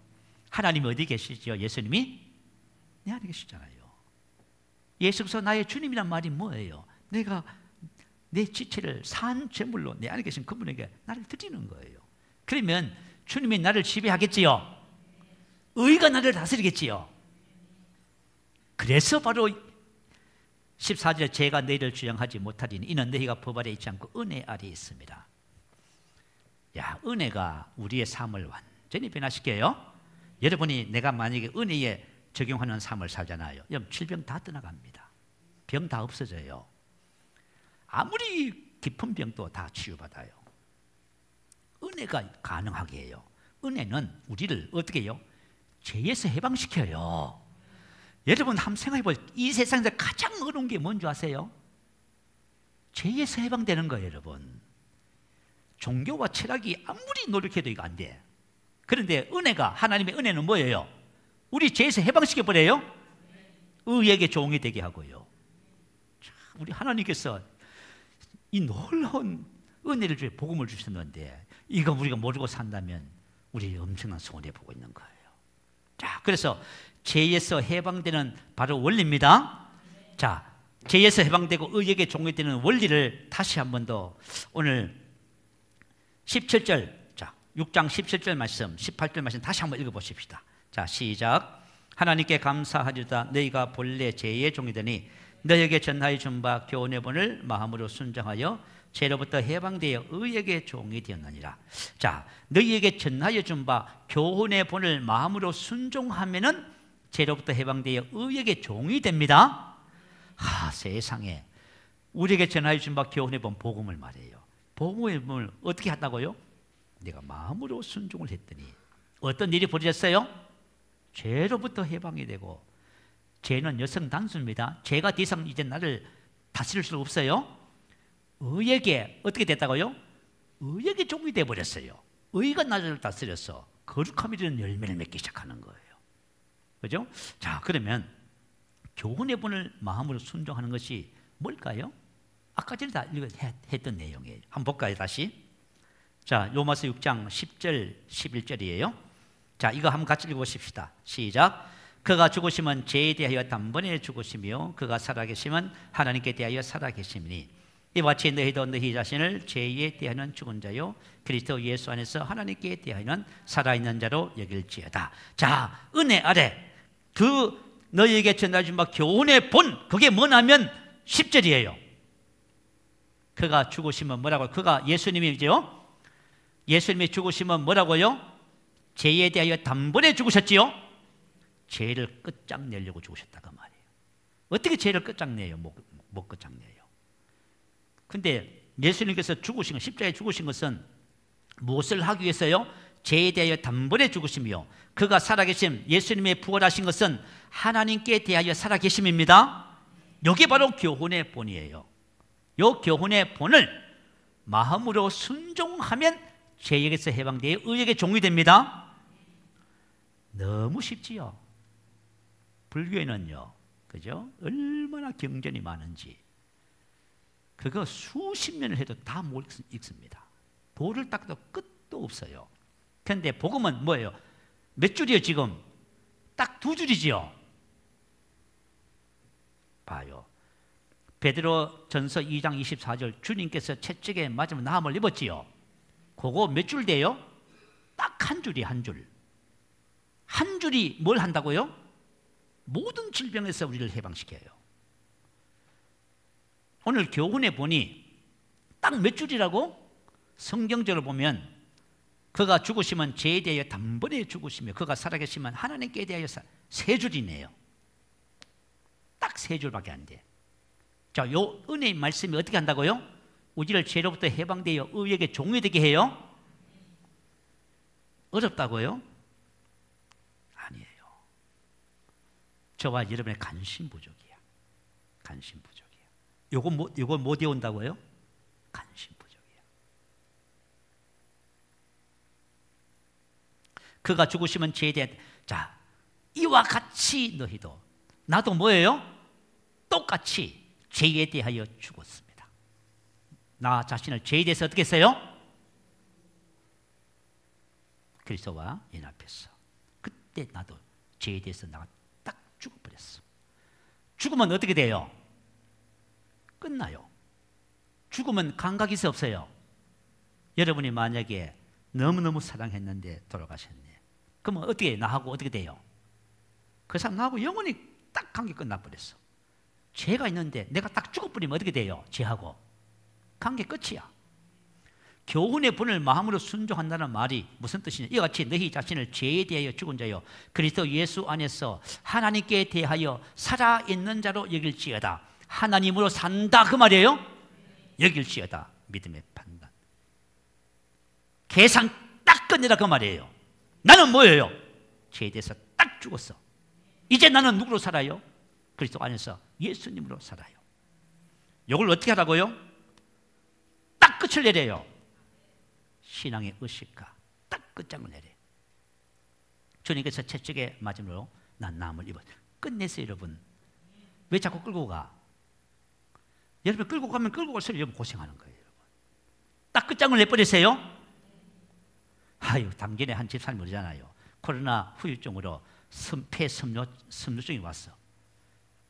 하나님이 어디 계시죠? 예수님이 내 안에 계시잖아요. 예수께서 나의 주님이란 말이 뭐예요? 내가 내 지체를 산 제물로 내 안에 계신 그분에게 나를 드리는 거예요. 그러면 주님이 나를 지배하겠지요. 의가 나를 다스리겠지요. 그래서 바로 14절에 제가 너희를 주장하지 못하리니 이는 너희가 법 아래 있지 않고 은혜 아래에 있습니다. 야, 은혜가 우리의 삶을 완전히 변화시켜요. 여러분이 내가 만약에 은혜에 적용하는 삶을 살잖아요. 여러분 질병 다 떠나갑니다. 병 다 없어져요. 아무리 깊은 병도 다 치유받아요. 은혜가 가능하게 해요. 은혜는 우리를 어떻게 해요? 죄에서 해방시켜요. 여러분 한번 생각해보세요. 이 세상에서 가장 어려운 게 뭔지 아세요? 죄에서 해방되는 거예요. 여러분 종교와 철학이 아무리 노력해도 이거 안 돼. 그런데 은혜가, 하나님의 은혜는 뭐예요? 우리 죄에서 해방시켜버려요. 의에게 종이 되게 하고요. 참, 우리 하나님께서 이 놀라운 은혜를 주에 복음을 주셨는데 이거 우리가 모르고 산다면 우리 엄청난 손해보고 있는 거예요. 자, 그래서 죄에서 해방되는 바로 원리입니다. 자, 죄에서 해방되고 의에게 종이 되는 원리를 다시 한 번 더 오늘 17절, 자, 6장 17절 말씀, 18절 말씀 다시 한번 읽어보십시다. 자, 시작. 하나님께 감사하리다. 너희가 본래 죄의 종이더니 너희에게 전하여 준 바 교훈의 본을 마음으로 순종하여 죄로부터 해방되어 의에게 종이 되었느니라. 자, 너희에게 전하여 준 바 교훈의 본을 마음으로 순종하면은 죄로부터 해방되어 의에게 종이 됩니다. 세상에 우리에게 전하여 준 바 교훈의 본 복음을 말해요. 복음의 본을 어떻게 한다고요? 내가 마음으로 순종을 했더니 어떤 일이 벌어졌어요? 죄로부터 해방이 되고, 죄는 여성 단수입니다. 죄가 더 이상 이제 나를 다스릴 수 없어요. 의에게 어떻게 됐다고요? 의에게 종이 되어버렸어요. 의가 나를 다스려서 거룩함이라는 열매를 맺기 시작하는 거예요. 그죠? 자, 그러면 교훈의 본을 마음으로 순종하는 것이 뭘까요? 아까 전에 다 했던 내용이에요. 한번 볼까요, 다시? 자, 로마서 6장 10절, 11절이에요. 자, 이거 한번 같이 읽어보십시다. 시작. 그가 죽으심은 죄에 대하여 단번에 죽으시며 그가 살아계심은 하나님께 대하여 살아계심이니 이와 같이 너희도 너희 자신을 죄에 대하여는 죽은 자요 그리스도 예수 안에서 하나님께 대하여는 살아있는 자로 여길지어다. 자, 은혜 아래 그 너희에게 전해준 바 교훈의 본, 그게 뭐냐면 10절이에요. 그가 죽으시면 뭐라고요? 그가 예수님이죠. 예수님이 죽으시면 뭐라고요? 죄에 대하여 단번에 죽으셨지요. 죄를 끝장내려고 죽으셨다고 말이에요. 어떻게 죄를 끝장내요? 못 끝장내요. 근데 예수님께서 죽으신 것, 십자가에 죽으신 것은 무엇을 하기 위해서요? 죄에 대하여 단번에 죽으시며 그가 살아계심, 예수님의 부활하신 것은 하나님께 대하여 살아계심입니다. 이게 바로 교훈의 본이에요. 이 교훈의 본을 마음으로 순종하면 죄에게서 해방되어 의에게 종이 됩니다. 너무 쉽지요. 불교에는요, 그죠? 얼마나 경전이 많은지 그거 수십 년을 해도 다 못 읽습니다. 돌을 닦아도 끝도 없어요. 그런데 복음은 뭐예요? 몇 줄이에요 지금? 딱 2줄이지요. 봐요. 베드로 전서 2장 24절 주님께서 채찍에 맞으면 나음을 입었지요. 그거 몇 줄 돼요? 딱 한 줄이 한 줄. 한 줄이 뭘 한다고요? 모든 질병에서 우리를 해방시켜요. 오늘 교훈에 보니 딱 몇 줄이라고? 성경적으로 보면 그가 죽으시면 죄에 대하여 단번에 죽으시며 그가 살아계시면 하나님께 대하여 3줄이네요. 딱 3줄밖에 안 돼. 자, 요 은혜의 말씀이 어떻게 한다고요? 우리를 죄로부터 해방되어 의에게 종이 되게 해요? 어렵다고요? 아니에요. 저와 여러분의 관심 부족이야. 관심 부족이야. 요거 못 외운다고요? 관심 부족이야. 그가 죽으시면 죄에 대해, 자, 이와 같이 너희도, 나도 뭐예요? 똑같이 죄에 대하여 죽었습니다. 나 자신을 죄에 대해서 어떻게 했어요? 그리스도와 연합했어. 그때 나도 죄에 대해서 나가 딱 죽어버렸어. 죽으면 어떻게 돼요? 끝나요. 죽으면 감각이 없어요. 여러분이 만약에 너무너무 사랑했는데 돌아가셨네. 그러면 어떻게 나하고 어떻게 돼요? 그 사람 나하고 영원히 딱 관계 끝나버렸어. 죄가 있는데 내가 딱 죽어버리면 어떻게 돼요? 죄하고 관계 끝이야. 교훈의 분을 마음으로 순종한다는 말이 무슨 뜻이냐? 이와 같이 너희 자신을 죄에 대하여 죽은 자요 그리스도 예수 안에서 하나님께 대하여 살아있는 자로 여길지어다. 하나님으로 산다 그 말이에요. 여길지어다. 믿음의 판단. 계산 딱 끝내라 그 말이에요. 나는 뭐예요? 죄에 대해서 딱 죽었어. 이제 나는 누구로 살아요? 그리스도 안에서 예수님으로 살아요. 이걸 어떻게 하라고요? 딱 끝을 내려요. 신앙의 의식과 딱 끝장을 내려요. 주님께서 채찍에 맞음으로 난 나음을 입어 끝냈어요. 여러분 왜 자꾸 끌고 가? 여러분 끌고 가면 끌고 갈수록 여러분 고생하는 거예요. 여러분. 딱 끝장을 내버리세요. 아유, 담긴에 한 집사님 그러잖아요. 코로나 후유증으로 폐섬유증이 왔어.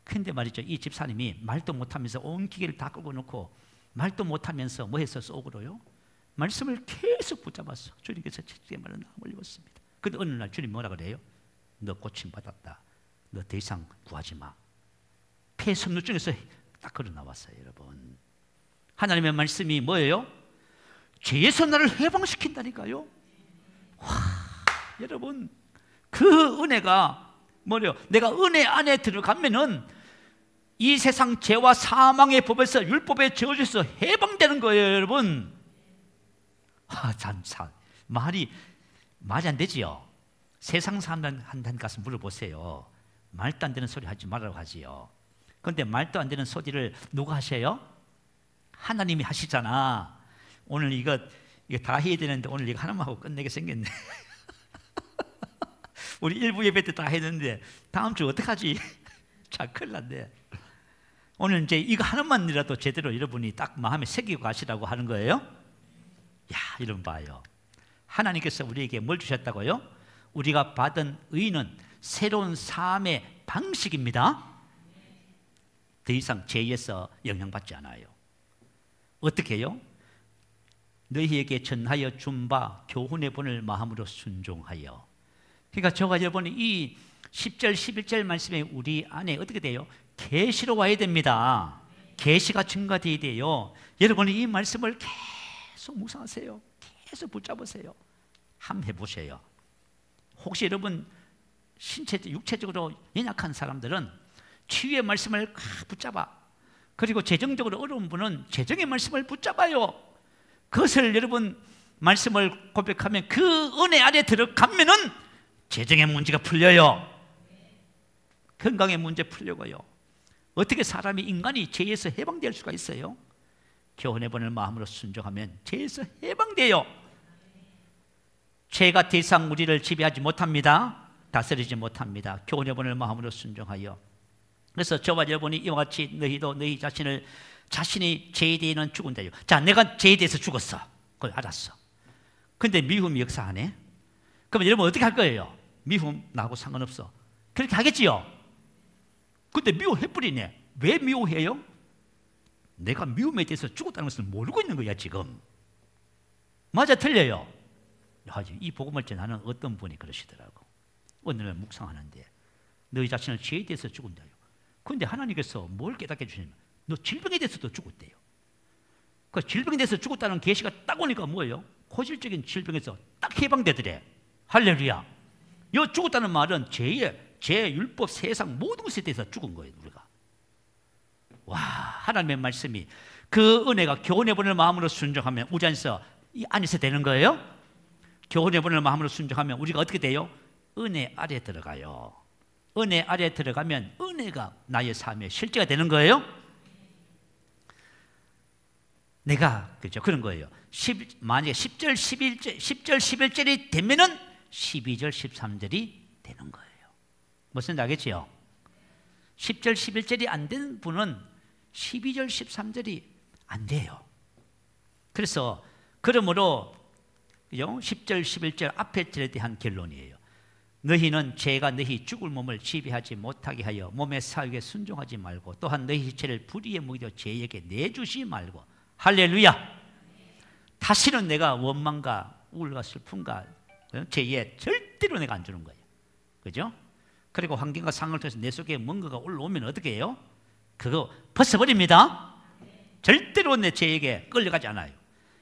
근데 말이죠, 이 집사님이 말도 못하면서 온 기계를 다 끌고 놓고 말도 못하면서 뭐 해서 속으로요? 말씀을 계속 붙잡았어. 주님께서 채찍에 말은 나음을 입었습니다. 근데 어느 날 주님 뭐라 그래요? 너 고침받았다. 너 더 이상 구하지 마. 폐섬유증에서 딱 걸어 나왔어요. 여러분, 하나님의 말씀이 뭐예요? 죄에서 나를 해방시킨다니까요. 와, 여러분 그 은혜가 뭐래요? 내가 은혜 안에 들어가면은 이 세상 죄와 사망의 법에서 율법의 저주에서 해방되는 거예요. 여러분, 말이 안 되지요. 세상 사람한테 가서 물어보세요. 말도 안 되는 소리 하지 말라고 하지요. 그런데 말도 안 되는 소리를 누가 하셔요? 하나님이 하시잖아. 오늘 이거 다 해야 되는데 오늘 이거 하나만 하고 끝내게 생겼네. 우리 일부 예배 때 다 했는데 다음 주 어떡하지? 자, 큰일 났네. 오늘 이제 이거 하나만이라도 제대로 여러분이 딱 마음에 새기고 가시라고 하는 거예요. 야, 이런 봐요. 하나님께서 우리에게 뭘 주셨다고요? 우리가 받은 의는 새로운 삶의 방식입니다. 더 이상 죄에서 영향받지 않아요. 어떻게 해요? 너희에게 전하여 준 바 교훈의 본을 마음으로 순종하여. 그러니까 저가 여러분이 이 10절 11절 말씀에 우리 안에 어떻게 돼요? 계시로 와야 됩니다. 계시가 증가되어야 돼요. 여러분이 이 말씀을 계속 묵상하세요. 계속 붙잡으세요. 한번 해보세요. 혹시 여러분 육체적으로 연약한 사람들은 치유의 말씀을 붙잡아. 그리고 재정적으로 어려운 분은 재정의 말씀을 붙잡아요. 그것을 여러분 말씀을 고백하면 그 은혜 안에 들어가면은 재정의 문제가 풀려요. 건강의 문제 풀려고요. 어떻게 사람이 인간이 죄에서 해방될 수가 있어요? 교훈의 본을 마음으로 순종하면 죄에서 해방돼요. 죄가 더 이상 우리를 지배하지 못합니다. 다스리지 못합니다. 교훈의 본을 마음으로 순종하여. 그래서 저와 여러분이 이와 같이 너희도 너희 자신이 죄에 대해서는 죽은다요. 자, 내가 죄에 대해서 죽었어. 그걸 알았어. 근데 미움이 역사하네. 그러면 여러분 어떻게 할 거예요? 미움 나하고 상관없어. 그렇게 하겠지요. 근데 미워해버리네. 왜 미워해요? 내가 미움에 대해서 죽었다는 것을 모르고 있는 거야 지금. 맞아, 틀려요? 이 복음을 전하는 어떤 분이 그러시더라고. 오늘 묵상하는데 너희 자신을 죄에 대해서 죽은다요. 그런데 하나님께서 뭘 깨닫게 해주시냐면 너 질병에 대해서도 죽었대요. 그 질병에 대해서 죽었다는 계시가 딱 오니까 뭐예요? 고질적인 질병에서 딱 해방되더래. 할렐루야. 이 죽었다는 말은 죄, 율법, 세상 모든 것에 대해서 죽은 거예요. 우리가. 와, 하나님의 말씀이 그 은혜가 교훈의 본을 마음으로 순종하면 우리 안에서 이 안에서 되는 거예요. 교훈의 본을 마음으로 순종하면 우리가 어떻게 돼요? 은혜 아래 들어가요. 은혜 아래 들어가면 은혜가 나의 삶의 실제가 되는 거예요. 내가 그죠, 그런 거예요. 만약에 10절 11절이 되면은 12절 13절이 되는 거예요. 무슨 알겠지요? 10절 11절이 안 된 분은 12절 13절이 안 돼요. 그래서 그러므로 10절 11절 앞에 절에 대한 결론이에요. 너희는 죄가 너희 죽을 몸을 지배하지 못하게 하여 몸의 사육에 순종하지 말고 또한 너희 지체를 불의의 무기로 죄에게 내주지 말고. 할렐루야. 다시는 내가 원망과 우울과 슬픔과 죄에 절대 절대로 내가 안 주는 거예요. 그죠? 그리고 환경과 상황을 통해서 내 속에 뭔가가 올라오면 어떻게 해요? 그거 벗어버립니다. 절대로 내 죄에게 끌려가지 않아요.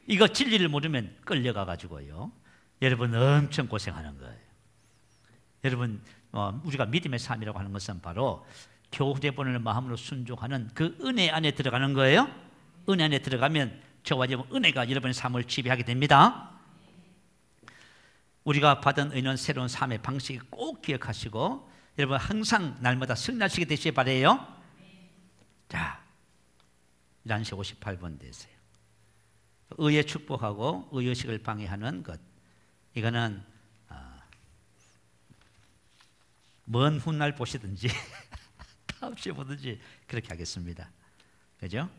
이거 진리를 모르면 끌려가 가지고요, 여러분 엄청 고생하는 거예요. 여러분, 우리가 믿음의 삶이라고 하는 것은 바로 교훈해보는 마음으로 순종하는 그 은혜 안에 들어가는 거예요. 은혜 안에 들어가면 저와 여러분 은혜가 여러분의 삶을 지배하게 됩니다. 우리가 받은 은혜는 새로운 삶의 방식을 꼭 기억하시고 여러분 항상 날마다 승리하시게 되시기 바라요. 자, 11시 58분 되세요. 의에 축복하고 의의식을 방해하는 것, 이거는 먼 훗날 보시든지 다음 주에 보든지 그렇게 하겠습니다. 그죠?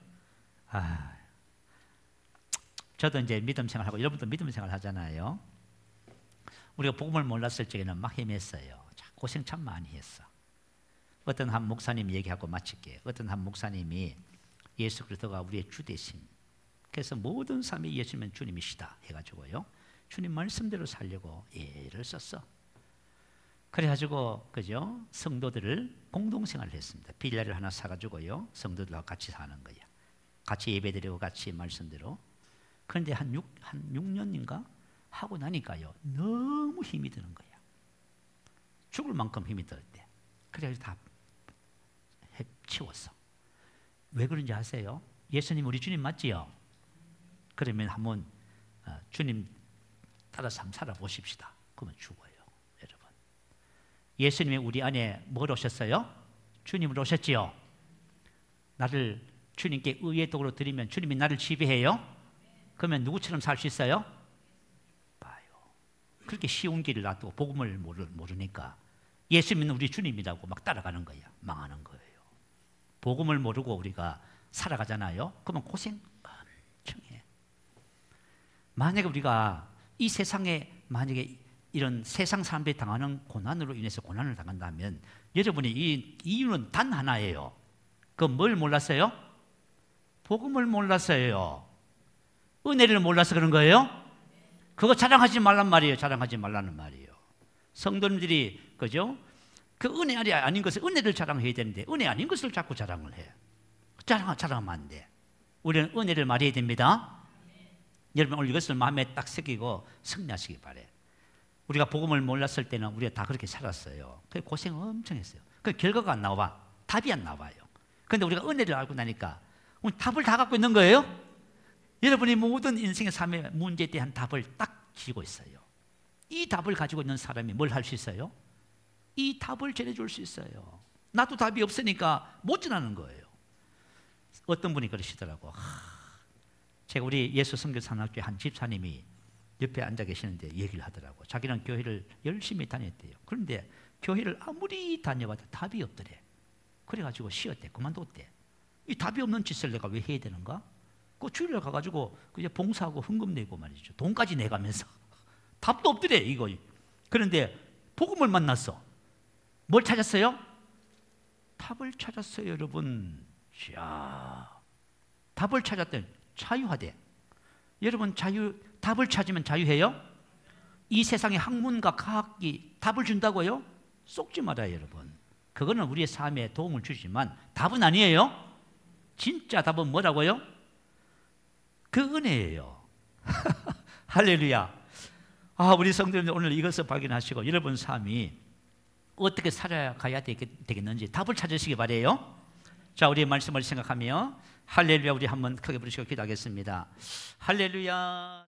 저도 이제 믿음 생활하고 여러분도 믿음 생활 하잖아요. 우리가 복음을 몰랐을 적에는 막 헤맸어요. 고생 참 많이 했어. 어떤 한 목사님 얘기하고 마칠게요. 어떤 한 목사님이 예수 그리스도가 우리의 주 대신, 그래서 모든 삶이 예수님은 주님이시다 해가지고요, 주님 말씀대로 살려고 애를 썼어. 그래가지고 그죠? 성도들을 공동생활을 했습니다. 빌라를 하나 사가지고요, 성도들하고 같이 사는 거야. 같이 예배드리고 같이 말씀대로. 그런데 한 6년인가 하고 나니까요, 너무 힘이 드는 거야. 죽을 만큼 힘이 들었대. 그래서 다 치웠어. 왜 그런지 아세요? 예수님 우리 주님 맞지요? 그러면 한번 주님 따라서 한번 살아보십시다. 그러면 죽어요, 여러분. 예수님이 우리 안에 뭘 오셨어요? 주님으로 오셨지요? 나를 주님께 의의 도구로 드리면 주님이 나를 지배해요? 그러면 누구처럼 살 수 있어요? 봐요. 그렇게 쉬운 길을 놔두고 복음을 모르니까 예수님은 우리 주님이라고 막 따라가는 거야. 망하는 거예요. 복음을 모르고 우리가 살아가잖아요. 그러면 고생 엄청 해. 만약에 우리가 이 세상에 만약에 이런 세상 사람들이 당하는 고난으로 인해서 고난을 당한다면 여러분이 이 이유는 단 하나예요. 그 뭘 몰랐어요? 복음을 몰랐어요. 은혜를 몰라서 그런 거예요? 그거 자랑하지 말란 말이에요. 자랑하지 말라는 말이에요. 성도님들이 그죠? 그 은혜 아닌 것을 은혜를 자랑해야 되는데 은혜 아닌 것을 자꾸 자랑을 해. 자랑하면 안 돼. 우리는 은혜를 말해야 됩니다. 여러분 오늘 이것을 마음에 딱 새기고 승리하시기 바래. 우리가 복음을 몰랐을 때는 우리가 다 그렇게 살았어요. 그 고생 엄청 했어요. 그 결과가 안 나와. 답이 안 나와요. 그런데 우리가 은혜를 알고 나니까 우리 답을 다 갖고 있는 거예요. 여러분이 모든 인생의 삶의 문제에 대한 답을 딱 쥐고 있어요. 이 답을 가지고 있는 사람이 뭘 할 수 있어요? 이 답을 전해줄 수 있어요. 나도 답이 없으니까 못 전하는 거예요. 어떤 분이 그러시더라고. 제가 우리 예수 선교사학교에 한 집사님이 옆에 앉아 계시는데 얘기를 하더라고. 자기는 교회를 열심히 다녔대요. 그런데 교회를 아무리 다녀봐도 답이 없더래. 그래가지고 쉬었대. 그만뒀대. 이 답이 없는 짓을 내가 왜 해야 되는가? 그 주일날 가가지고 그냥 봉사하고 헌금 내고 말이죠. 돈까지 내가면서 답도 없더래 이거. 그런데 복음을 만났어. 뭘 찾았어요? 답을 찾았어요, 여러분. 자, 답을 찾았더니 자유하대. 여러분 답을 찾으면 자유해요? 이 세상의 학문과 과학이 답을 준다고요? 속지 말아요, 여러분. 그거는 우리의 삶에 도움을 주지만 답은 아니에요. 진짜 답은 뭐라고요? 그 은혜예요. 할렐루야. 우리 성도님들 오늘 이것을 발견하시고 여러분 삶이 어떻게 살아가야 되겠는지 답을 찾으시기 바라요. 자, 우리의 말씀을 생각하며 할렐루야 우리 한번 크게 부르시고 기도하겠습니다. 할렐루야.